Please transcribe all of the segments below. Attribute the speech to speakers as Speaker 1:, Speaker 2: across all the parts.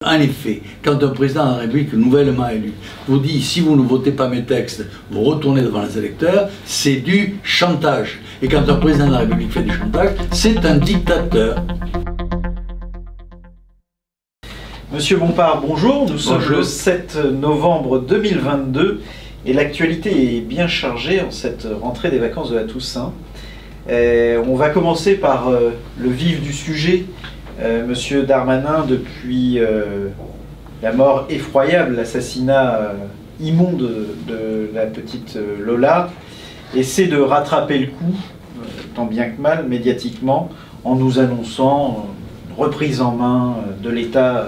Speaker 1: En effet, quand un président de la République nouvellement élu vous dit « si vous ne votez pas mes textes, vous retournez devant les électeurs », c'est du chantage. Et quand un président de la République fait du chantage, c'est un dictateur.
Speaker 2: Monsieur Bompard, bonjour. Nous sommes le 7 novembre 2022 et l'actualité est bien chargée en cette rentrée des vacances de la Toussaint. On va commencer par le vif du sujet. Monsieur Darmanin, depuis la mort effroyable, l'assassinat immonde de la petite Lola, essaie de rattraper le coup, tant bien que mal, médiatiquement, en nous annonçant une reprise en main de l'État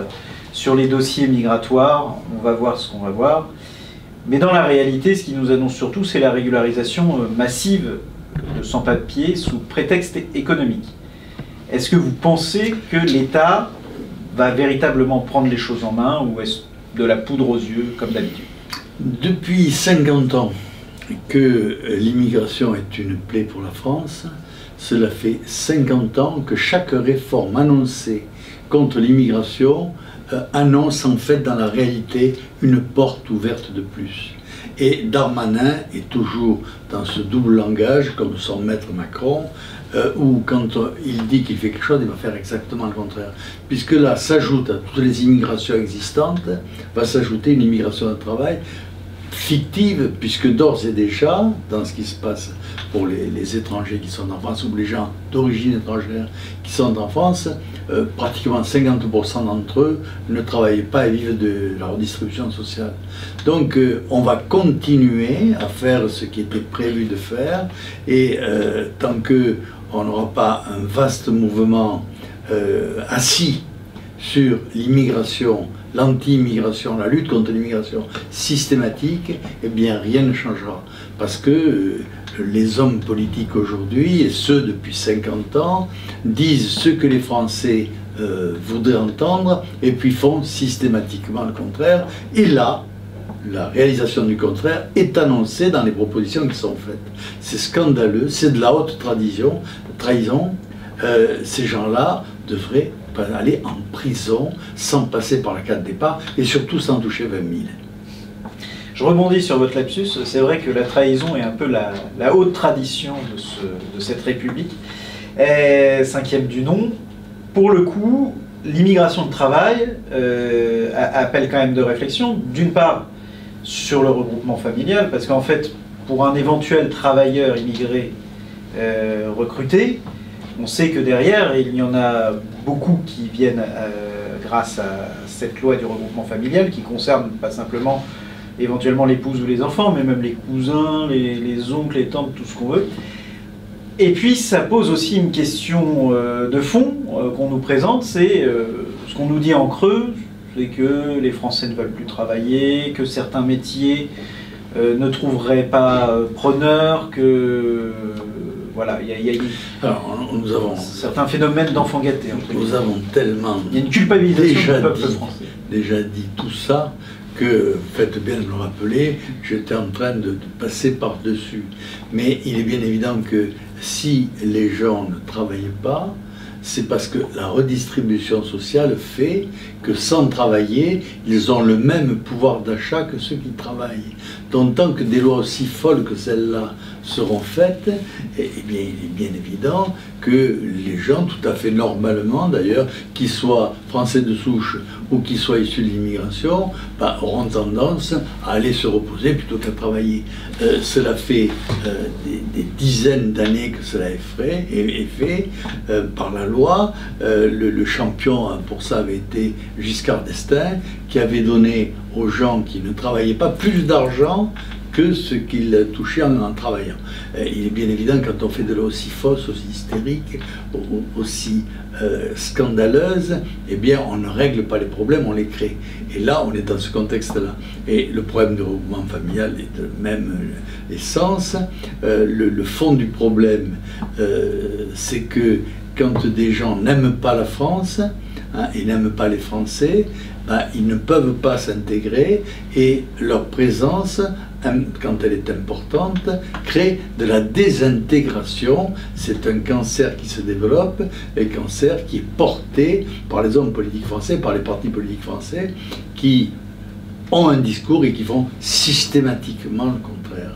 Speaker 2: sur les dossiers migratoires. On va voir ce qu'on va voir. Mais dans la réalité, ce qu'il nous annonce surtout, c'est la régularisation massive de sans-papiers sous prétexte économique. Est-ce que vous pensez que l'État va véritablement prendre les choses en main ou est-ce de la poudre aux yeux comme d'habitude?
Speaker 1: Depuis 50 ans que l'immigration est une plaie pour la France, cela fait 50 ans que chaque réforme annoncée contre l'immigration annonce en fait dans la réalité une porte ouverte de plus. Et Darmanin est toujours dans ce double langage, comme son maître Macron, où quand il dit qu'il fait quelque chose, il va faire exactement le contraire. Puisque là, s'ajoute à toutes les immigrations existantes, va s'ajouter une immigration de travail fictive, puisque d'ores et déjà, dans ce qui se passe pour les étrangers qui sont en France, ou les gens d'origine étrangère qui sont en France, pratiquement 50% d'entre eux ne travaillent pas et vivent de la redistribution sociale. Donc on va continuer à faire ce qui était prévu de faire, et tant qu'on n'aura pas un vaste mouvement assis sur l'immigration, l'anti-immigration, la lutte contre l'immigration systématique, eh bien rien ne changera. Parce que les hommes politiques aujourd'hui, et ceux depuis 50 ans, disent ce que les Français voudraient entendre, et puis font systématiquement le contraire. Et là, la réalisation du contraire est annoncée dans les propositions qui sont faites. C'est scandaleux, c'est de la haute trahison. Ces gens-là devraient aller en prison sans passer par la case départ et surtout sans toucher 20 000.
Speaker 2: Je rebondis sur votre lapsus. C'est vrai que la trahison est un peu la haute tradition de cette République. Cinquième du nom. Pour le coup, l'immigration de travail appelle quand même de réflexion. D'une part, sur le regroupement familial, parce qu'en fait, pour un éventuel travailleur immigré recruté, on sait que derrière, il y en a beaucoup qui viennent grâce à cette loi du regroupement familial qui concerne pas simplement éventuellement l'épouse ou les enfants, mais même les cousins, les oncles, les tantes, tout ce qu'on veut. Et puis ça pose aussi une question de fond qu'on nous présente, c'est ce qu'on nous dit en creux, c'est que les Français ne veulent plus travailler, que certains métiers ne trouveraient pas preneurs, que... Voilà, il y a certains phénomènes d'enfants gâtés.
Speaker 1: Nous avons tellement
Speaker 2: il y a une culpabilisation du peuple français.
Speaker 1: Déjà dit tout ça que, faites bien de me rappeler, j'étais en train de passer par-dessus. Mais il est bien évident que si les gens ne travaillent pas, c'est parce que la redistribution sociale fait que sans travailler, ils ont le même pouvoir d'achat que ceux qui travaillent. Donc tant que des lois aussi folles que celles-là seront faites, eh bien, il est bien évident que les gens, tout à fait normalement d'ailleurs, qu'ils soient français de souche ou qu'ils soient issus de l'immigration, auront tendance à aller se reposer plutôt qu'à travailler. Cela fait des dizaines d'années que cela est fait par la loi. Le champion pour ça avait été Giscard d'Estaing, qui avait donné aux gens qui ne travaillaient pas plus d'argent que ce qu'ils touchaient en travaillant. Il est bien évident, quand on fait de l'eau aussi fausse, aussi hystérique, aussi scandaleuse, eh bien on ne règle pas les problèmes, on les crée. Et là, on est dans ce contexte-là. Et le problème du regroupement familial est de même essence. Le fond du problème, c'est que quand des gens n'aiment pas la France, hein, ils n'aiment pas les Français, ben, ils ne peuvent pas s'intégrer et leur présence, quand elle est importante, crée de la désintégration. C'est un cancer qui se développe, un cancer qui est porté par les hommes politiques français, par les partis politiques français, qui ont un discours et qui font systématiquement le contraire.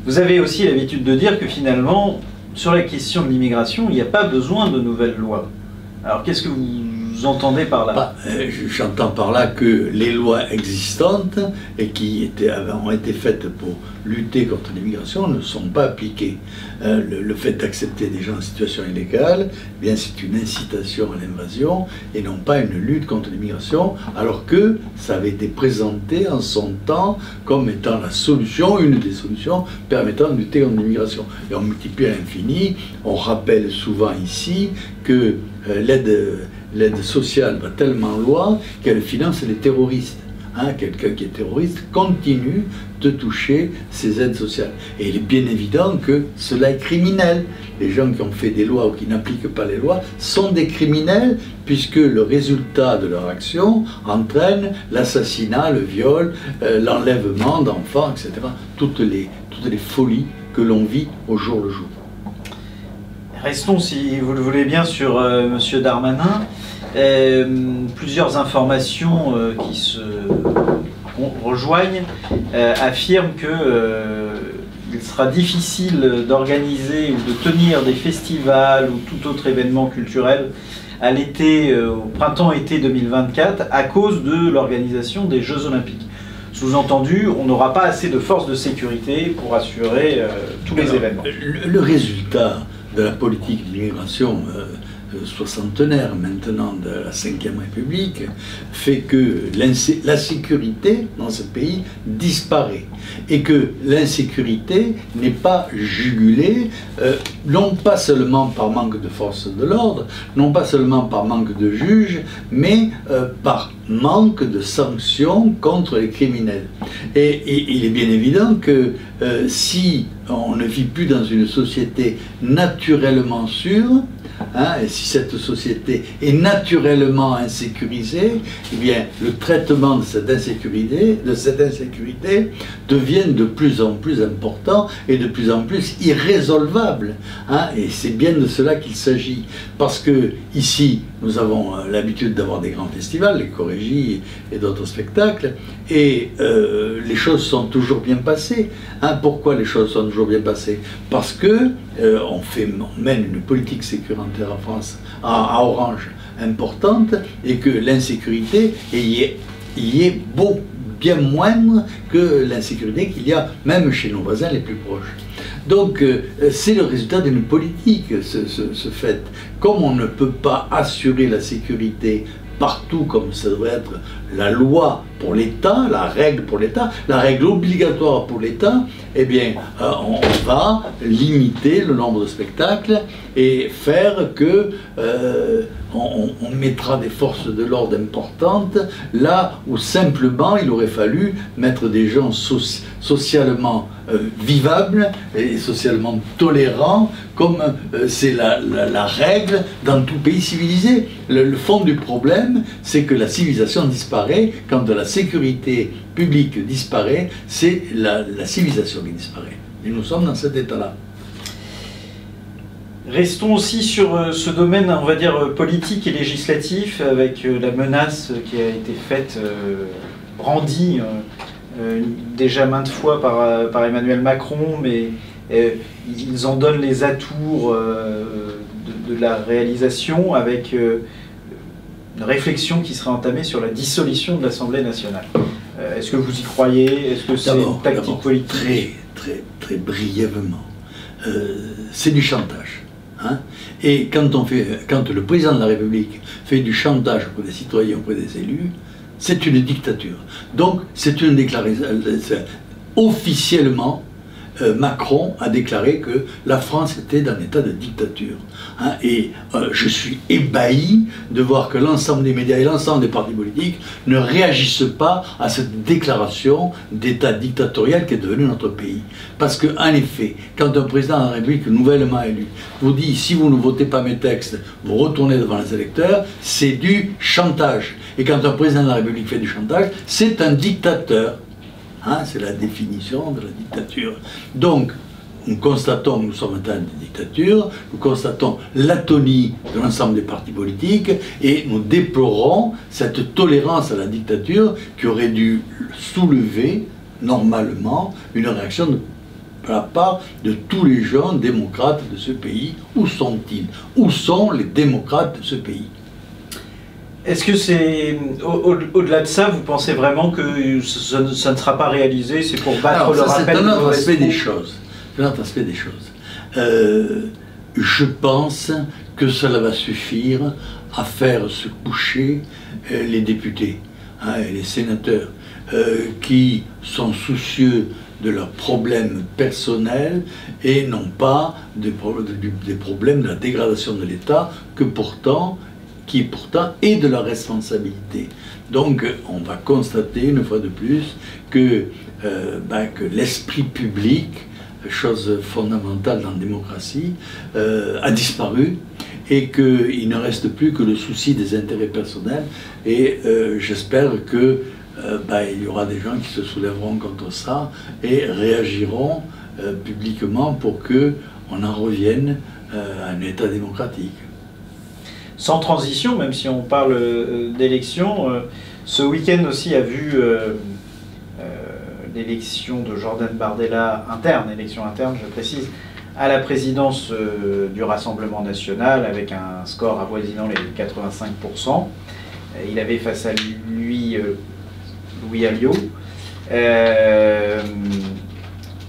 Speaker 2: Vous avez aussi l'habitude de dire que finalement, sur la question de l'immigration, il n'y a pas besoin de nouvelles lois. Alors qu'est-ce que vous entendez par là?
Speaker 1: J'entends par là que les lois existantes et qui ont été faites pour lutter contre l'immigration ne sont pas appliquées. Le fait d'accepter des gens en situation illégale, eh bien c'est une incitation à l'invasion et non pas une lutte contre l'immigration, alors que ça avait été présenté en son temps comme étant la solution, une des solutions permettant de lutter contre l'immigration. Et on multiplie à l'infini. On rappelle souvent ici que l'aide sociale va tellement loin qu'elle finance les terroristes. Hein, quelqu'un qui est terroriste continue de toucher ces aides sociales. Et il est bien évident que cela est criminel. Les gens qui ont fait des lois ou qui n'appliquent pas les lois sont des criminels, puisque le résultat de leur action entraîne l'assassinat, le viol, l'enlèvement d'enfants, etc. Toutes les folies que l'on vit au jour le jour.
Speaker 2: Restons, si vous le voulez bien, sur M. Darmanin. Plusieurs informations qui se rejoignent affirment qu'il sera difficile d'organiser ou de tenir des festivals ou tout autre événement culturel à l'été, au printemps-été 2024 à cause de l'organisation des Jeux Olympiques. Sous-entendu, on n'aura pas assez de forces de sécurité pour assurer tous les événements.
Speaker 1: Le résultat de la politique d'immigration soixantenaire maintenant de la Ve République fait que la sécurité dans ce pays disparaît et que l'insécurité n'est pas jugulée, non pas seulement par manque de forces de l'ordre, non pas seulement par manque de juges, mais par manque de sanctions contre les criminels. Et il est bien évident que si on ne vit plus dans une société naturellement sûre, hein, et si cette société est naturellement insécurisée, eh bien, le traitement de cette insécurité devient de plus en plus important et de plus en plus irrésolvable. Hein, et c'est bien de cela qu'il s'agit. Parce que ici, nous avons l'habitude d'avoir des grands festivals, les chorégies et d'autres spectacles, et les choses sont toujours bien passées. Hein, pourquoi les choses sont toujours bien passées? Parce que on mène une politique sécuritaire en France, à Orange, importante, et que l'insécurité y est bien moindre que l'insécurité qu'il y a même chez nos voisins les plus proches. Donc c'est le résultat d'une politique, ce fait. Comme on ne peut pas assurer la sécurité partout comme ça devrait être la loi pour l'État, la règle pour l'État, la règle obligatoire pour l'État, eh bien, on va limiter le nombre de spectacles et faire que on mettra des forces de l'ordre importantes là où simplement il aurait fallu mettre des gens socialement vivables et socialement tolérants, comme c'est la règle dans tout pays civilisé. Le fond du problème, c'est que la civilisation disparaît quand la sécurité publique disparaît, c'est la civilisation qui disparaît. Et nous sommes dans cet état-là.
Speaker 2: Restons aussi sur ce domaine, on va dire, politique et législatif, avec la menace qui a été faite, brandie déjà maintes fois par Emmanuel Macron, mais ils en donnent les atours de la réalisation, avec une réflexion qui sera entamée sur la dissolution de l'Assemblée nationale. Est-ce que vous y croyez? Est-ce que c'est une tactique politique?
Speaker 1: Très brièvement. C'est du chantage. Hein? Et quand le président de la République fait du chantage auprès des citoyens, auprès des élus, c'est une dictature. Donc c'est une déclaration. Officiellement, Macron a déclaré que la France était dans un état de dictature. Hein, et je suis ébahi de voir que l'ensemble des médias et l'ensemble des partis politiques ne réagissent pas à cette déclaration d'état dictatorial qui est devenu notre pays. Parce qu'en effet, quand un président de la République nouvellement élu vous dit « si vous ne votez pas mes textes, vous retournez devant les électeurs », c'est du chantage. Et quand un président de la République fait du chantage, c'est un dictateur. Hein, c'est la définition de la dictature. Donc, nous constatons que nous sommes dans une dictature, nous constatons l'atonie de l'ensemble des partis politiques et nous déplorons cette tolérance à la dictature qui aurait dû soulever, normalement, une réaction de la part de tous les gens démocrates de ce pays. Où sont-ils? Où sont les démocrates de ce pays?
Speaker 2: Est-ce que c'est, au-delà de ça, vous pensez vraiment que ça ne sera pas réalisé, c'est pour battre le rappel?
Speaker 1: C'est un autre aspect des choses. C'est un autre aspect des choses. Je pense que cela va suffire à faire se coucher les députés, hein, et les sénateurs, qui sont soucieux de leurs problèmes personnels et non pas des problèmes de la dégradation de l'État qui pourtant est de leur responsabilité. Donc on va constater une fois de plus que l'esprit public, chose fondamentale dans la démocratie, a disparu et qu'il ne reste plus que le souci des intérêts personnels et j'espère que il y aura des gens qui se soulèveront contre ça et réagiront publiquement pour qu'on en revienne à un État démocratique.
Speaker 2: Sans transition, même si on parle d'élections, ce week-end aussi a vu l'élection de Jordan Bardella élection interne, je précise, à la présidence du Rassemblement national avec un score avoisinant les 85%. Il avait face à lui Louis Alliot.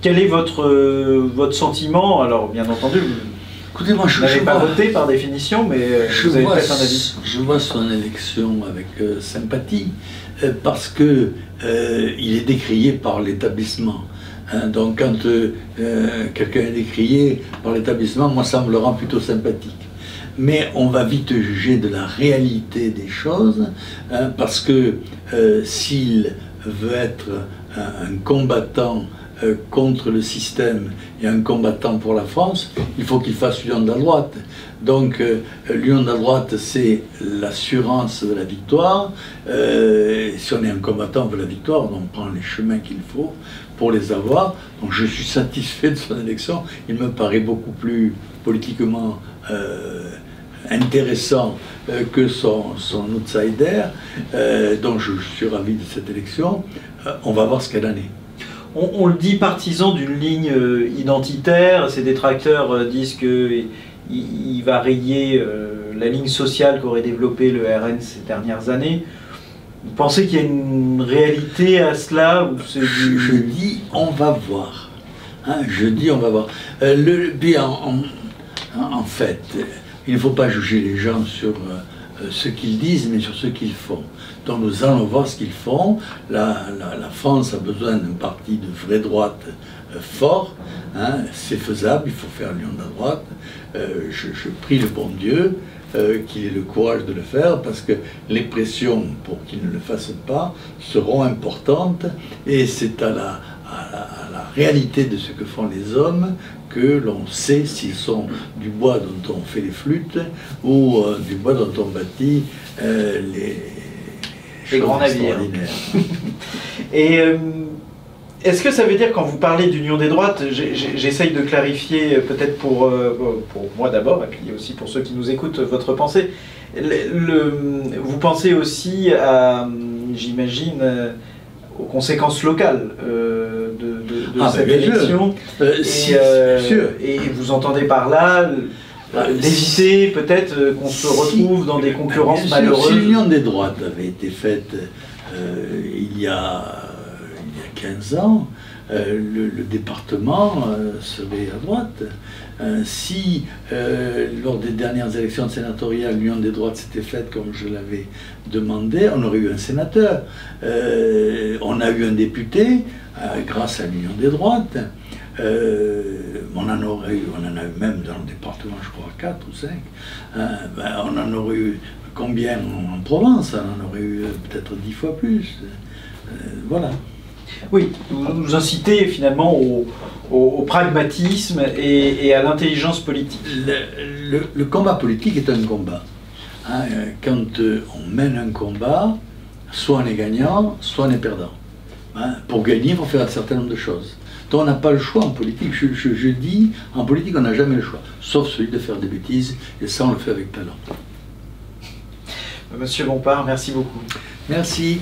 Speaker 2: Quel est votre sentiment? Alors, bien entendu,
Speaker 1: écoutez, moi,
Speaker 2: vous n'avez pas voté par définition, mais vous avez peut-être un avis.
Speaker 1: Je vois son élection avec sympathie, parce que il est décrié par l'établissement. Hein, donc quand quelqu'un est décrié par l'établissement, moi ça me le rend plutôt sympathique. Mais on va vite juger de la réalité des choses, hein, parce que s'il veut être un combattant contre le système et un combattant pour la France, il faut qu'il fasse l'union de la droite. Donc l'union de la droite, c'est l'assurance de la victoire. Si on est un combattant pour la victoire, on prend les chemins qu'il faut pour les avoir. Donc je suis satisfait de son élection. Il me paraît beaucoup plus politiquement intéressant que son outsider. Donc je suis ravi de cette élection. On va voir ce qu'elle en est.
Speaker 2: On le dit partisan d'une ligne identitaire. Ses détracteurs disent qu'il va rayer la ligne sociale qu'aurait développée le RN ces dernières années. Vous pensez qu'il y a une réalité à cela ou c'est du...
Speaker 1: Je dis on va voir. Hein, je dis on va voir. En fait, il ne faut pas juger les gens sur ce qu'ils disent, mais sur ce qu'ils font. Donc nous allons voir ce qu'ils font. La France a besoin d'un parti de vraie droite fort. Hein, c'est faisable, il faut faire l'union de la droite. Je prie le bon Dieu qu'il ait le courage de le faire, parce que les pressions pour qu'il ne le fasse pas seront importantes, et c'est à la réalité de ce que font les hommes que l'on sait s'ils sont du bois dont on fait les flûtes ou du bois dont on bâtit les
Speaker 2: grands navires. Et est-ce que ça veut dire, quand vous parlez d'union des droites, j'essaye de clarifier peut-être pour moi d'abord, et puis aussi pour ceux qui nous écoutent, votre pensée. Vous pensez aussi à, j'imagine, aux conséquences locales de cette élection, et vous entendez par là d'éviter peut-être qu'on se retrouve dans des concurrences malheureuses.
Speaker 1: Si l'union des droites avait été faite il y a 15 ans, le département serait à droite. Si lors des dernières élections sénatoriales, l'union des droites s'était faite comme je l'avais demandé, on aurait eu un sénateur. On a eu un député grâce à l'union des droites. On en a eu même dans le département, je crois, 4 ou 5. On en aurait eu combien en Provence? On en aurait eu peut-être 10 fois plus. Voilà.
Speaker 2: Oui, vous incitez finalement au pragmatisme et à l'intelligence politique.
Speaker 1: Le combat politique est un combat. Hein, quand on mène un combat, soit on est gagnant, soit on est perdant. Hein, pour gagner, il faut faire un certain nombre de choses. Donc on n'a pas le choix en politique. Je dis, en politique, on n'a jamais le choix, sauf celui de faire des bêtises, et ça, on le fait avec talent.
Speaker 2: Monsieur Bompard, merci beaucoup.
Speaker 1: Merci.